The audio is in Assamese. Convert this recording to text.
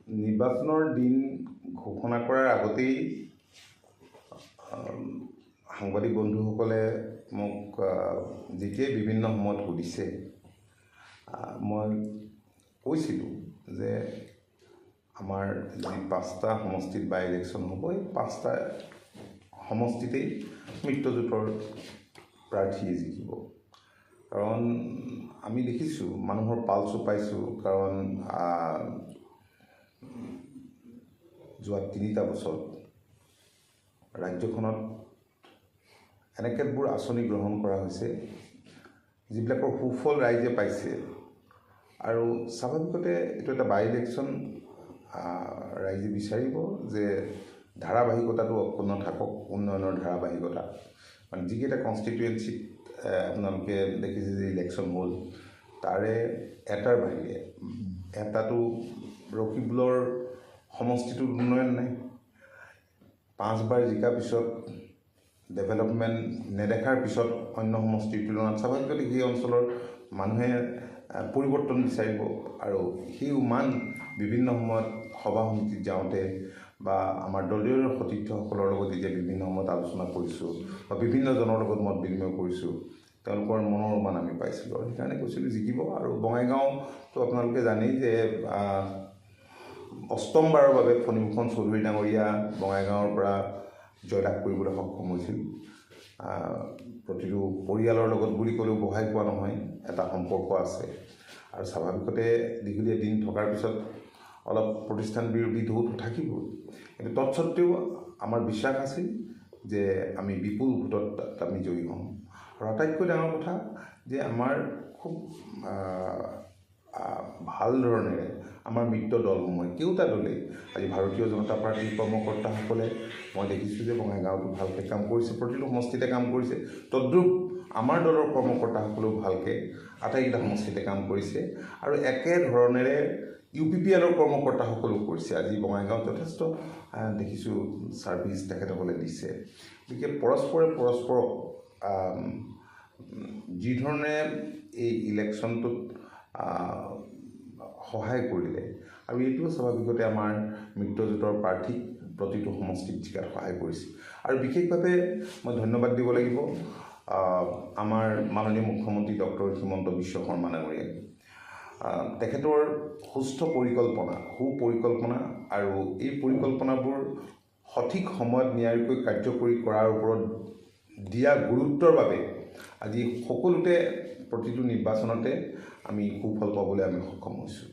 নিৰ্বাচনৰ দিন ঘোষণা কৰাৰ আগতেই সাংবাদিক বন্ধুসকলে মোক যেতিয়াই বিভিন্ন সময়ত সুধিছে মই কৈছিলোঁ যে আমাৰ যি 5টা সমষ্টিত বাই ইলেকশ্যন হ'ব, এই 5টা সমষ্টিতেই মিত্ৰজোঁটৰ প্ৰাৰ্থীয়ে জিকিব। কাৰণ আমি দেখিছোঁ, মানুহৰ পালচো পাইছোঁ। কাৰণ যোৱা 3টা বছৰত ৰাজ্যখনত এনেকেবোৰ আঁচনি গ্ৰহণ কৰা হৈছে যিবিলাকৰ সুফল ৰাইজে পাইছে। আৰু স্বাভাৱিকতে এইটো এটা বাই ইলেকশ্যন, ৰাইজে বিচাৰিব যে ধাৰাবাহিকতাটো অক্ষুণ্ণ থাকক, উন্নয়নৰ ধাৰাবাহিকতা। মানে যিকেইটা কনষ্টিটুৱেঞ্চিত আপোনালোকে দেখিছে যে ইলেকশ্যন হ'ল, তাৰে এটাৰ বাহিৰে এটাতো ৰকিবুলৰ সমষ্টিটোৰ উন্নয়ন নাই। 5বাৰ জিকাৰ পিছত ডেভেলপমেণ্ট নেদেখাৰ পিছত অন্য সমষ্টিৰ তুলনাত স্বাভাৱিকতে সেই অঞ্চলৰ মানুহে পৰিৱৰ্তন বিচাৰিব। আৰু সেই উমান বিভিন্ন সময়ত সভা সমিতিত যাওঁতে বা আমাৰ দলীয় সতীৰ্থসকলৰ লগত যেতিয়া বিভিন্ন সময়ত আলোচনা কৰিছোঁ বা বিভিন্নজনৰ লগত মত বিনিময় কৰিছোঁ, তেওঁলোকৰ মনৰ উমান আমি পাইছিলোঁ। আৰু সেইকাৰণে কৈছিলোঁ জিকিব। আৰু বঙাইগাঁওতো আপোনালোকে জানেই যে 8মবাৰৰ বাবে ফণীভূষণ চৌধুৰী ডাঙৰীয়া বঙাইগাঁৱৰ পৰা জয়লাভ কৰিবলৈ সক্ষম হৈছিল। প্ৰতিটো পৰিয়ালৰ লগত বুলি ক'লেও বহাই কোৱা নহয়, এটা সম্পৰ্ক আছে। আৰু স্বাভাৱিকতে দীঘলীয়া দিন থকাৰ পিছত অলপ প্ৰতিষ্ঠান বিৰোধী ঢৌটো থাকিবই। কিন্তু তৎসত্ত্বেও আমাৰ বিশ্বাস আছিল যে আমি বিপুল ভোটত আমি জয়ী হ'ম। আৰু আটাইতকৈ ডাঙৰ কথা যে আমাৰ খুব ভাল ধৰণেৰে আমাৰ মিত্ৰ দলসমূহে কেওটা দলেই আজি ভাৰতীয় জনতা পাৰ্টীৰ কৰ্মকৰ্তাসকলে মই দেখিছোঁ যে বঙাইগাঁৱতো ভালকৈ কাম কৰিছে, প্ৰতিটো সমষ্টিতে কাম কৰিছে। তদ্ৰূপ আমাৰ দলৰ কৰ্মকৰ্তাসকলেও ভালকৈ আটাইকেইটা সমষ্টিতে কাম কৰিছে। আৰু একেধৰণেৰে UPPLৰ কৰ্মকৰ্তাসকলেও কৰিছে। আজি বঙাইগাঁৱত যথেষ্ট দেখিছোঁ ছাৰ্ভিচ তেখেতসকলে দিছে। গতিকে পৰস্পৰক যিধৰণে এই ইলেকশ্যনটোত সহায় কৰিলে, আৰু এইটোও স্বাভাৱিকতে আমাৰ মিত্ৰজোঁটৰ প্ৰাৰ্থীক প্ৰতিটো সমষ্টিত জিকাত সহায় কৰিছে। আৰু বিশেষভাৱে মই ধন্যবাদ দিব লাগিব আমাৰ মাননীয় মুখ্যমন্ত্ৰী ডক্টৰ হিমন্ত বিশ্ব শৰ্মা ডাঙৰীয়াক। তেখেতৰ সুপৰিকল্পনা আৰু এই পৰিকল্পনাবোৰ সঠিক সময়ত নিয়াৰিকৈ কাৰ্যকৰী কৰাৰ ওপৰত দিয়া গুৰুত্বৰ বাবে আজি সকলোতে প্ৰতিটো নিৰ্বাচনতে আমি সুফল পাবলৈ আমি সক্ষম হৈছোঁ।